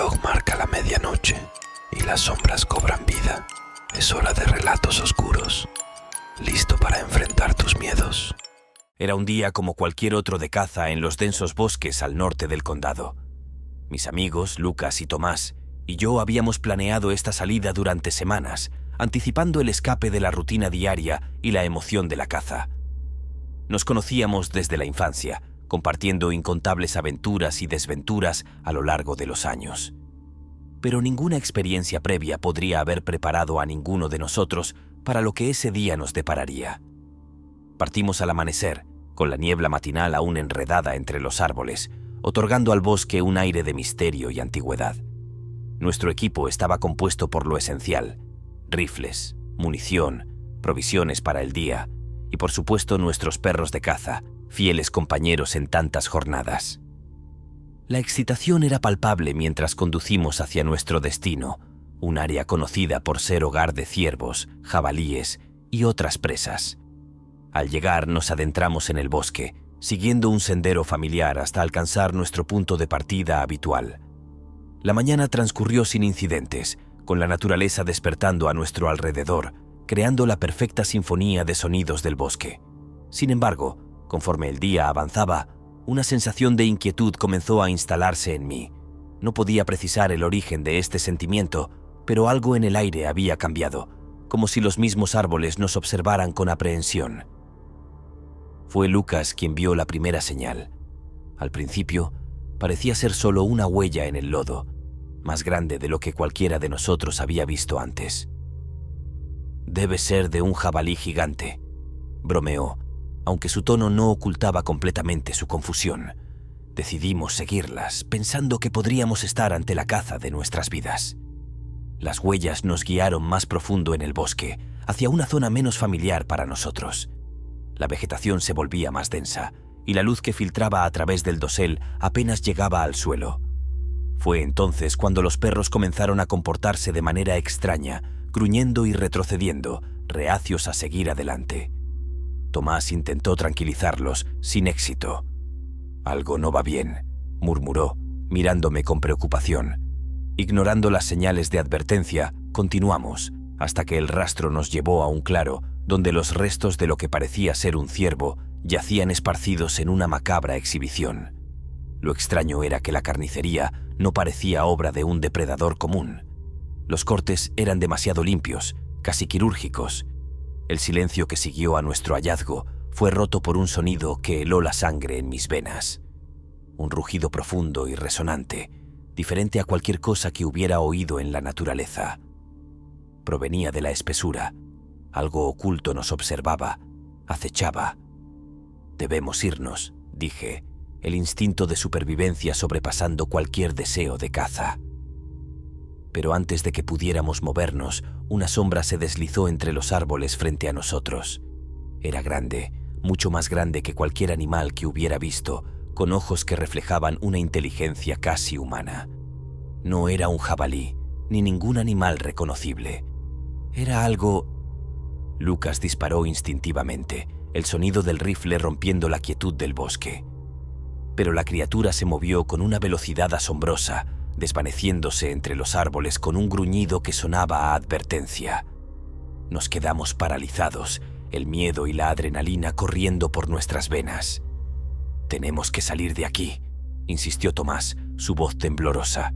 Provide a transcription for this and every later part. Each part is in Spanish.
reloj marca la medianoche y las sombras cobran vida. Es hora de relatos oscuros. ¿Listo para enfrentar tus miedos? Era un día como cualquier otro de caza en los densos bosques al norte del condado. Mis amigos, Lucas y Tomás, y yo habíamos planeado esta salida durante semanas, anticipando el escape de la rutina diaria y la emoción de la caza. Nos conocíamos desde la infancia, compartiendo incontables aventuras y desventuras a lo largo de los años. Pero ninguna experiencia previa podría haber preparado a ninguno de nosotros para lo que ese día nos depararía. Partimos al amanecer, con la niebla matinal aún enredada entre los árboles, otorgando al bosque un aire de misterio y antigüedad. Nuestro equipo estaba compuesto por lo esencial: rifles, munición, provisiones para el día y, por supuesto, nuestros perros de caza, fieles compañeros en tantas jornadas. La excitación era palpable mientras conducimos hacia nuestro destino, un área conocida por ser hogar de ciervos, jabalíes y otras presas. Al llegar nos adentramos en el bosque, siguiendo un sendero familiar hasta alcanzar nuestro punto de partida habitual. La mañana transcurrió sin incidentes, con la naturaleza despertando a nuestro alrededor, creando la perfecta sinfonía de sonidos del bosque. Sin embargo, conforme el día avanzaba, una sensación de inquietud comenzó a instalarse en mí. No podía precisar el origen de este sentimiento, pero algo en el aire había cambiado, como si los mismos árboles nos observaran con aprehensión. Fue Lucas quien vio la primera señal. Al principio, parecía ser solo una huella en el lodo, más grande de lo que cualquiera de nosotros había visto antes. «Debe ser de un jabalí gigante», bromeó, aunque su tono no ocultaba completamente su confusión. Decidimos seguirlas, pensando que podríamos estar ante la caza de nuestras vidas. Las huellas nos guiaron más profundo en el bosque, hacia una zona menos familiar para nosotros. La vegetación se volvía más densa, y la luz que filtraba a través del dosel apenas llegaba al suelo. Fue entonces cuando los perros comenzaron a comportarse de manera extraña, gruñendo y retrocediendo, reacios a seguir adelante. Tomás intentó tranquilizarlos, sin éxito. «Algo no va bien», murmuró, mirándome con preocupación. Ignorando las señales de advertencia, continuamos, hasta que el rastro nos llevó a un claro, donde los restos de lo que parecía ser un ciervo yacían esparcidos en una macabra exhibición. Lo extraño era que la carnicería no parecía obra de un depredador común. Los cortes eran demasiado limpios, casi quirúrgicos. El silencio que siguió a nuestro hallazgo fue roto por un sonido que heló la sangre en mis venas. Un rugido profundo y resonante, diferente a cualquier cosa que hubiera oído en la naturaleza. Provenía de la espesura. Algo oculto nos observaba, acechaba. «Debemos irnos», dije, el instinto de supervivencia sobrepasando cualquier deseo de caza. Pero antes de que pudiéramos movernos, una sombra se deslizó entre los árboles frente a nosotros. Era grande, mucho más grande que cualquier animal que hubiera visto, con ojos que reflejaban una inteligencia casi humana. No era un jabalí, ni ningún animal reconocible. Era algo... Lucas disparó instintivamente, el sonido del rifle rompiendo la quietud del bosque. Pero la criatura se movió con una velocidad asombrosa, desvaneciéndose entre los árboles con un gruñido que sonaba a advertencia. Nos quedamos paralizados, el miedo y la adrenalina corriendo por nuestras venas. «Tenemos que salir de aquí», insistió Tomás, su voz temblorosa.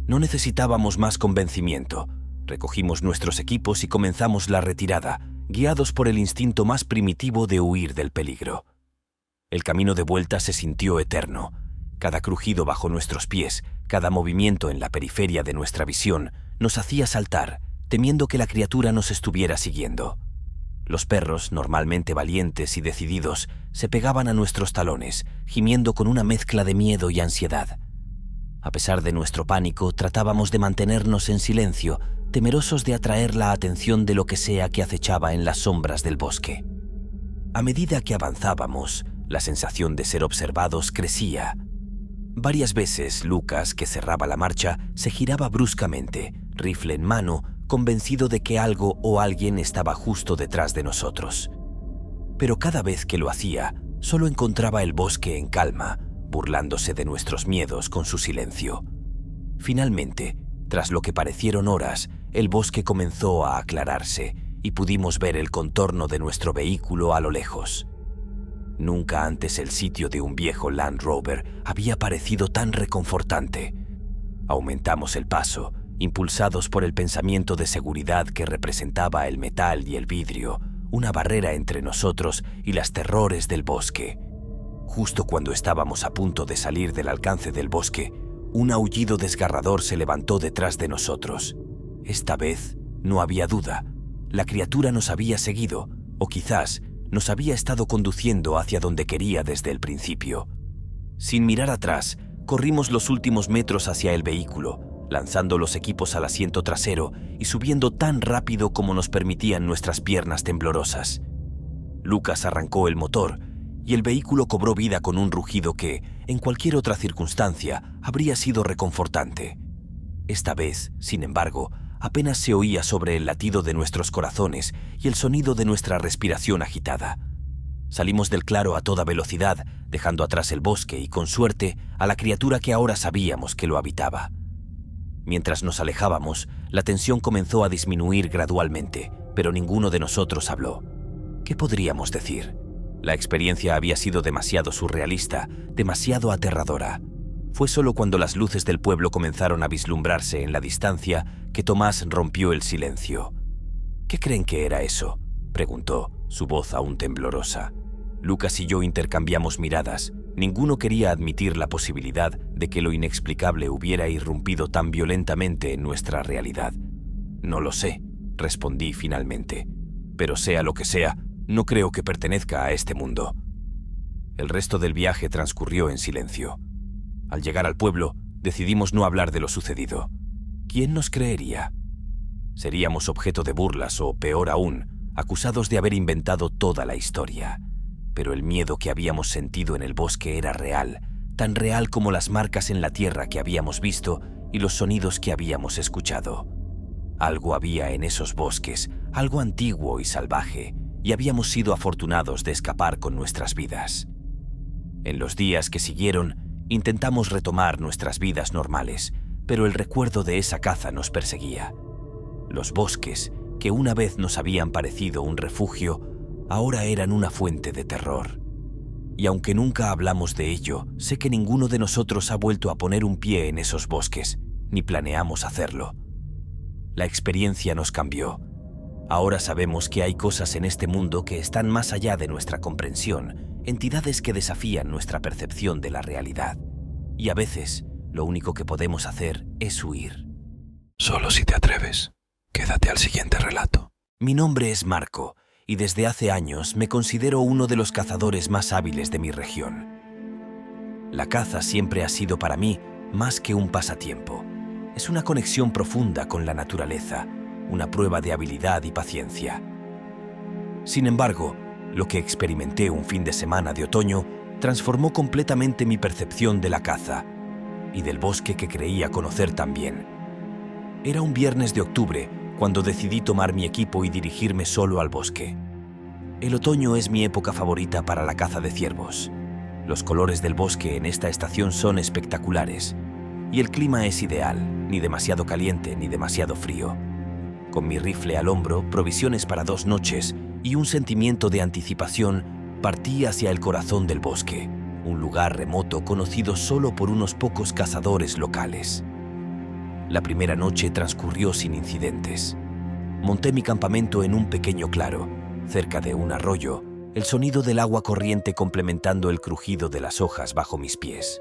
No necesitábamos más convencimiento. Recogimos nuestros equipos y comenzamos la retirada, guiados por el instinto más primitivo de huir del peligro. El camino de vuelta se sintió eterno. Cada crujido bajo nuestros pies, cada movimiento en la periferia de nuestra visión, nos hacía saltar, temiendo que la criatura nos estuviera siguiendo. Los perros, normalmente valientes y decididos, se pegaban a nuestros talones, gimiendo con una mezcla de miedo y ansiedad. A pesar de nuestro pánico, tratábamos de mantenernos en silencio, temerosos de atraer la atención de lo que sea que acechaba en las sombras del bosque. A medida que avanzábamos, la sensación de ser observados crecía. Varias veces Lucas, que cerraba la marcha, se giraba bruscamente, rifle en mano, convencido de que algo o alguien estaba justo detrás de nosotros. Pero cada vez que lo hacía, solo encontraba el bosque en calma, burlándose de nuestros miedos con su silencio. Finalmente, tras lo que parecieron horas, el bosque comenzó a aclararse y pudimos ver el contorno de nuestro vehículo a lo lejos. Nunca antes el sitio de un viejo Land Rover había parecido tan reconfortante. Aumentamos el paso, impulsados por el pensamiento de seguridad que representaba el metal y el vidrio, una barrera entre nosotros y las terrores del bosque. Justo cuando estábamos a punto de salir del alcance del bosque, un aullido desgarrador se levantó detrás de nosotros. Esta vez no había duda. La criatura nos había seguido, o quizás nos había estado conduciendo hacia donde quería desde el principio. Sin mirar atrás, corrimos los últimos metros hacia el vehículo, lanzando los equipos al asiento trasero y subiendo tan rápido como nos permitían nuestras piernas temblorosas. Lucas arrancó el motor y el vehículo cobró vida con un rugido que, en cualquier otra circunstancia, habría sido reconfortante. Esta vez, sin embargo, apenas se oía sobre el latido de nuestros corazones y el sonido de nuestra respiración agitada. Salimos del claro a toda velocidad, dejando atrás el bosque y, con suerte, a la criatura que ahora sabíamos que lo habitaba. Mientras nos alejábamos, la tensión comenzó a disminuir gradualmente, pero ninguno de nosotros habló. ¿Qué podríamos decir? La experiencia había sido demasiado surrealista, demasiado aterradora. Fue solo cuando las luces del pueblo comenzaron a vislumbrarse en la distancia que Tomás rompió el silencio. ¿Qué creen que era eso?, preguntó, su voz aún temblorosa. Lucas y yo intercambiamos miradas. Ninguno quería admitir la posibilidad de que lo inexplicable hubiera irrumpido tan violentamente en nuestra realidad. No lo sé, respondí finalmente. Pero sea lo que sea, no creo que pertenezca a este mundo. El resto del viaje transcurrió en silencio. Al llegar al pueblo, decidimos no hablar de lo sucedido. ¿Quién nos creería? Seríamos objeto de burlas o, peor aún, acusados de haber inventado toda la historia. Pero el miedo que habíamos sentido en el bosque era real, tan real como las marcas en la tierra que habíamos visto y los sonidos que habíamos escuchado. Algo había en esos bosques, algo antiguo y salvaje, y habíamos sido afortunados de escapar con nuestras vidas. En los días que siguieron, intentamos retomar nuestras vidas normales, pero el recuerdo de esa caza nos perseguía. Los bosques, que una vez nos habían parecido un refugio, ahora eran una fuente de terror. Y aunque nunca hablamos de ello, sé que ninguno de nosotros ha vuelto a poner un pie en esos bosques, ni planeamos hacerlo. La experiencia nos cambió. Ahora sabemos que hay cosas en este mundo que están más allá de nuestra comprensión, entidades que desafían nuestra percepción de la realidad. Y a veces, lo único que podemos hacer es huir. Solo si te atreves. Quédate al siguiente relato. Mi nombre es Marco, y desde hace años me considero uno de los cazadores más hábiles de mi región. La caza siempre ha sido para mí más que un pasatiempo. Es una conexión profunda con la naturaleza, una prueba de habilidad y paciencia. Sin embargo, lo que experimenté un fin de semana de otoño transformó completamente mi percepción de la caza y del bosque que creía conocer tan bien. Era un viernes de octubre cuando decidí tomar mi equipo y dirigirme solo al bosque. El otoño es mi época favorita para la caza de ciervos. Los colores del bosque en esta estación son espectaculares y el clima es ideal, ni demasiado caliente ni demasiado frío. Con mi rifle al hombro, provisiones para 2 noches y un sentimiento de anticipación, partí hacia el corazón del bosque, un lugar remoto conocido solo por unos pocos cazadores locales. La primera noche transcurrió sin incidentes. Monté mi campamento en un pequeño claro, cerca de un arroyo, el sonido del agua corriente complementando el crujido de las hojas bajo mis pies.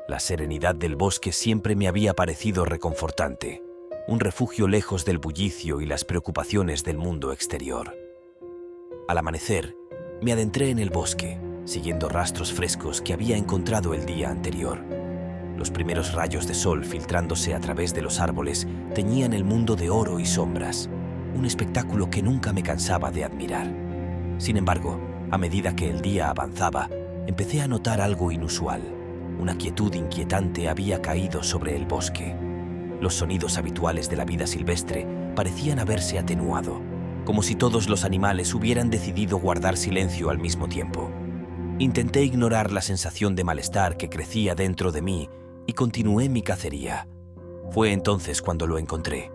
La serenidad del bosque siempre me había parecido reconfortante, un refugio lejos del bullicio y las preocupaciones del mundo exterior. Al amanecer, me adentré en el bosque, siguiendo rastros frescos que había encontrado el día anterior. Los primeros rayos de sol filtrándose a través de los árboles teñían el mundo de oro y sombras, un espectáculo que nunca me cansaba de admirar. Sin embargo, a medida que el día avanzaba, empecé a notar algo inusual. Una quietud inquietante había caído sobre el bosque. Los sonidos habituales de la vida silvestre parecían haberse atenuado, como si todos los animales hubieran decidido guardar silencio al mismo tiempo. Intenté ignorar la sensación de malestar que crecía dentro de mí y continué mi cacería, Fue entonces cuando lo encontré.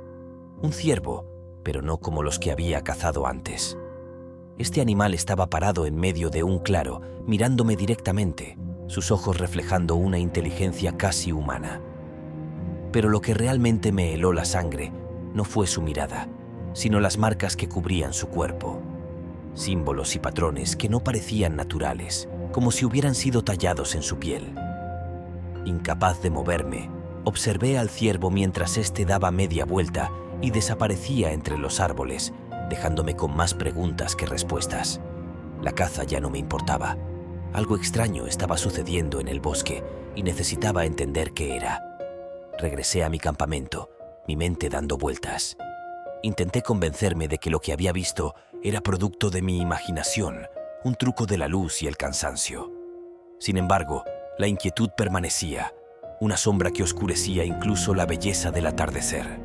Un ciervo, pero no como los que había cazado antes. Este animal estaba parado en medio de un claro, mirándome directamente, sus ojos reflejando una inteligencia casi humana. Pero lo que realmente me heló la sangre no fue su mirada, sino las marcas que cubrían su cuerpo. Símbolos y patrones que no parecían naturales, como si hubieran sido tallados en su piel. Incapaz de moverme, observé al ciervo mientras éste daba media vuelta y desaparecía entre los árboles, dejándome con más preguntas que respuestas. La caza ya no me importaba. Algo extraño estaba sucediendo en el bosque y necesitaba entender qué era. Regresé a mi campamento, mi mente dando vueltas. Intenté convencerme de que lo que había visto era producto de mi imaginación, un truco de la luz y el cansancio. Sin embargo, la inquietud permanecía, una sombra que oscurecía incluso la belleza del atardecer.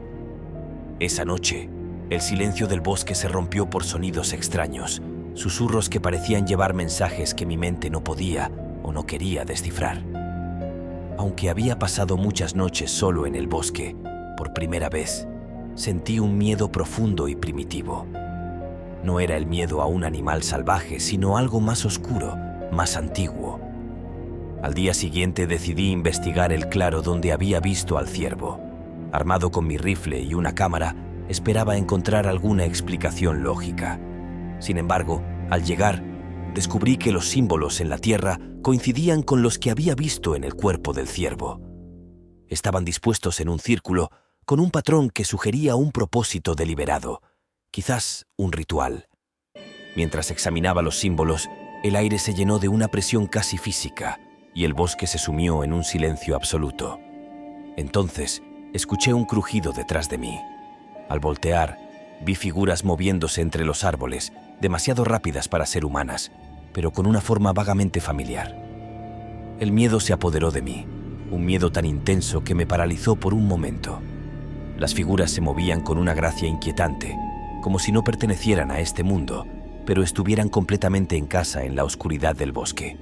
Esa noche, el silencio del bosque se rompió por sonidos extraños, susurros que parecían llevar mensajes que mi mente no podía o no quería descifrar. Aunque había pasado muchas noches solo en el bosque, por primera vez, sentí un miedo profundo y primitivo. No era el miedo a un animal salvaje, sino algo más oscuro, más antiguo. Al día siguiente decidí investigar el claro donde había visto al ciervo. Armado con mi rifle y una cámara, esperaba encontrar alguna explicación lógica. Sin embargo, al llegar, descubrí que los símbolos en la tierra coincidían con los que había visto en el cuerpo del ciervo. Estaban dispuestos en un círculo, con un patrón que sugería un propósito deliberado, quizás un ritual. Mientras examinaba los símbolos, el aire se llenó de una presión casi física y el bosque se sumió en un silencio absoluto. Entonces, escuché un crujido detrás de mí. Al voltear, vi figuras moviéndose entre los árboles, demasiado rápidas para ser humanas, pero con una forma vagamente familiar. El miedo se apoderó de mí, un miedo tan intenso que me paralizó por un momento. Las figuras se movían con una gracia inquietante, como si no pertenecieran a este mundo, pero estuvieran completamente en casa en la oscuridad del bosque.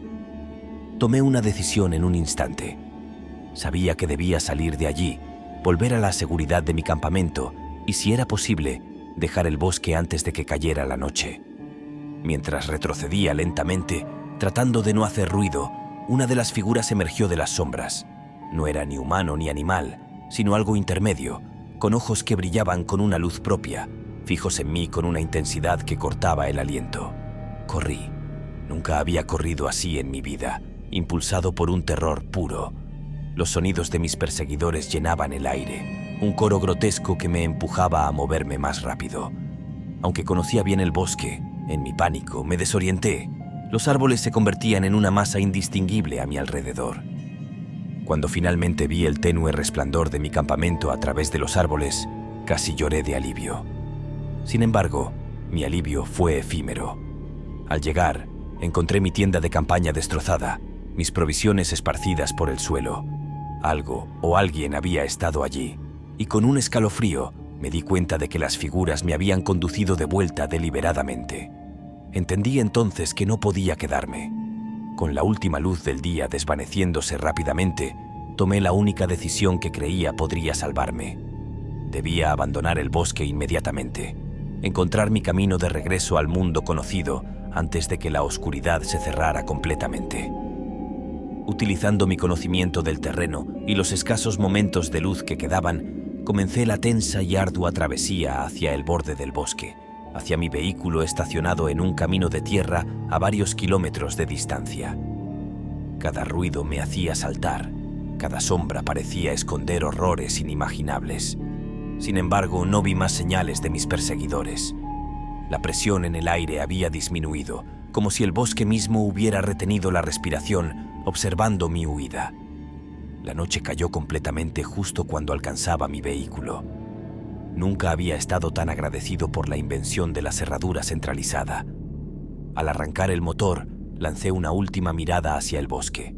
Tomé una decisión en un instante. Sabía que debía salir de allí, volver a la seguridad de mi campamento y, si era posible, dejar el bosque antes de que cayera la noche. Mientras retrocedía lentamente, tratando de no hacer ruido, una de las figuras emergió de las sombras. No era ni humano ni animal, sino algo intermedio, con ojos que brillaban con una luz propia, fijos en mí con una intensidad que cortaba el aliento. Corrí. Nunca había corrido así en mi vida, impulsado por un terror puro. Los sonidos de mis perseguidores llenaban el aire, un coro grotesco que me empujaba a moverme más rápido. Aunque conocía bien el bosque, en mi pánico me desorienté. Los árboles se convertían en una masa indistinguible a mi alrededor. Cuando finalmente vi el tenue resplandor de mi campamento a través de los árboles, casi lloré de alivio. Sin embargo, mi alivio fue efímero. Al llegar, encontré mi tienda de campaña destrozada, mis provisiones esparcidas por el suelo. Algo o alguien había estado allí, y con un escalofrío me di cuenta de que las figuras me habían conducido de vuelta deliberadamente. Entendí entonces que no podía quedarme. Con la última luz del día desvaneciéndose rápidamente, tomé la única decisión que creía podría salvarme. Debía abandonar el bosque inmediatamente, encontrar mi camino de regreso al mundo conocido antes de que la oscuridad se cerrara completamente. Utilizando mi conocimiento del terreno y los escasos momentos de luz que quedaban, comencé la tensa y ardua travesía hacia el borde del bosque, hacia mi vehículo estacionado en un camino de tierra a varios kilómetros de distancia. Cada ruido me hacía saltar, cada sombra parecía esconder horrores inimaginables. Sin embargo, no vi más señales de mis perseguidores. La presión en el aire había disminuido, como si el bosque mismo hubiera retenido la respiración, observando mi huida. La noche cayó completamente justo cuando alcanzaba mi vehículo. Nunca había estado tan agradecido por la invención de la cerradura centralizada. Al arrancar el motor, lancé una última mirada hacia el bosque.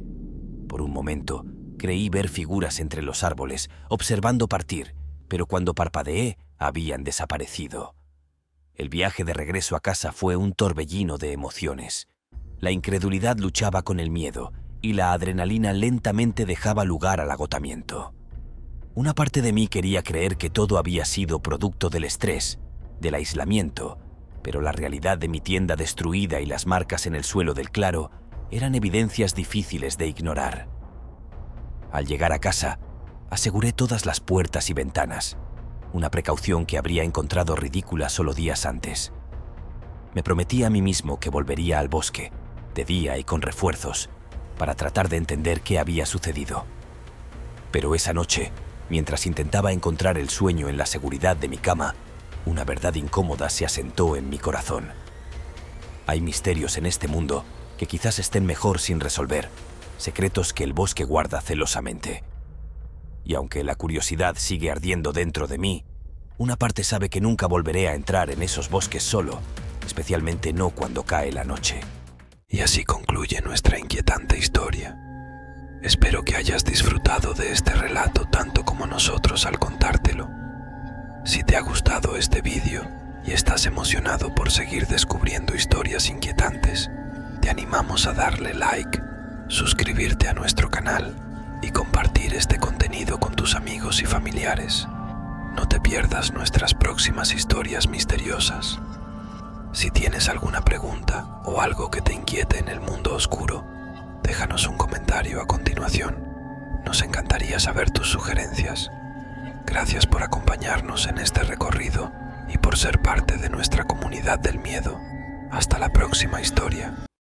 Por un momento, creí ver figuras entre los árboles, observando partir, pero cuando parpadeé, habían desaparecido. El viaje de regreso a casa fue un torbellino de emociones. La incredulidad luchaba con el miedo, y la adrenalina lentamente dejaba lugar al agotamiento. Una parte de mí quería creer que todo había sido producto del estrés, del aislamiento, pero la realidad de mi tienda destruida y las marcas en el suelo del claro eran evidencias difíciles de ignorar. Al llegar a casa, aseguré todas las puertas y ventanas, una precaución que habría encontrado ridícula solo días antes. Me prometí a mí mismo que volvería al bosque, de día y con refuerzos, para tratar de entender qué había sucedido. Pero esa noche, mientras intentaba encontrar el sueño en la seguridad de mi cama, una verdad incómoda se asentó en mi corazón. Hay misterios en este mundo que quizás estén mejor sin resolver, secretos que el bosque guarda celosamente. Y aunque la curiosidad sigue ardiendo dentro de mí, una parte sabe que nunca volveré a entrar en esos bosques solo, especialmente no cuando cae la noche. Y así concluye nuestra inquietante historia. Espero que hayas disfrutado de este relato tanto como nosotros al contártelo. Si te ha gustado este vídeo y estás emocionado por seguir descubriendo historias inquietantes, te animamos a darle like, suscribirte a nuestro canal y compartir este contenido con tus amigos y familiares. No te pierdas nuestras próximas historias misteriosas. Si tienes alguna pregunta o algo que te inquiete en el mundo oscuro, déjanos un comentario a continuación. Nos encantaría saber tus sugerencias. Gracias por acompañarnos en este recorrido y por ser parte de nuestra comunidad del miedo. Hasta la próxima historia.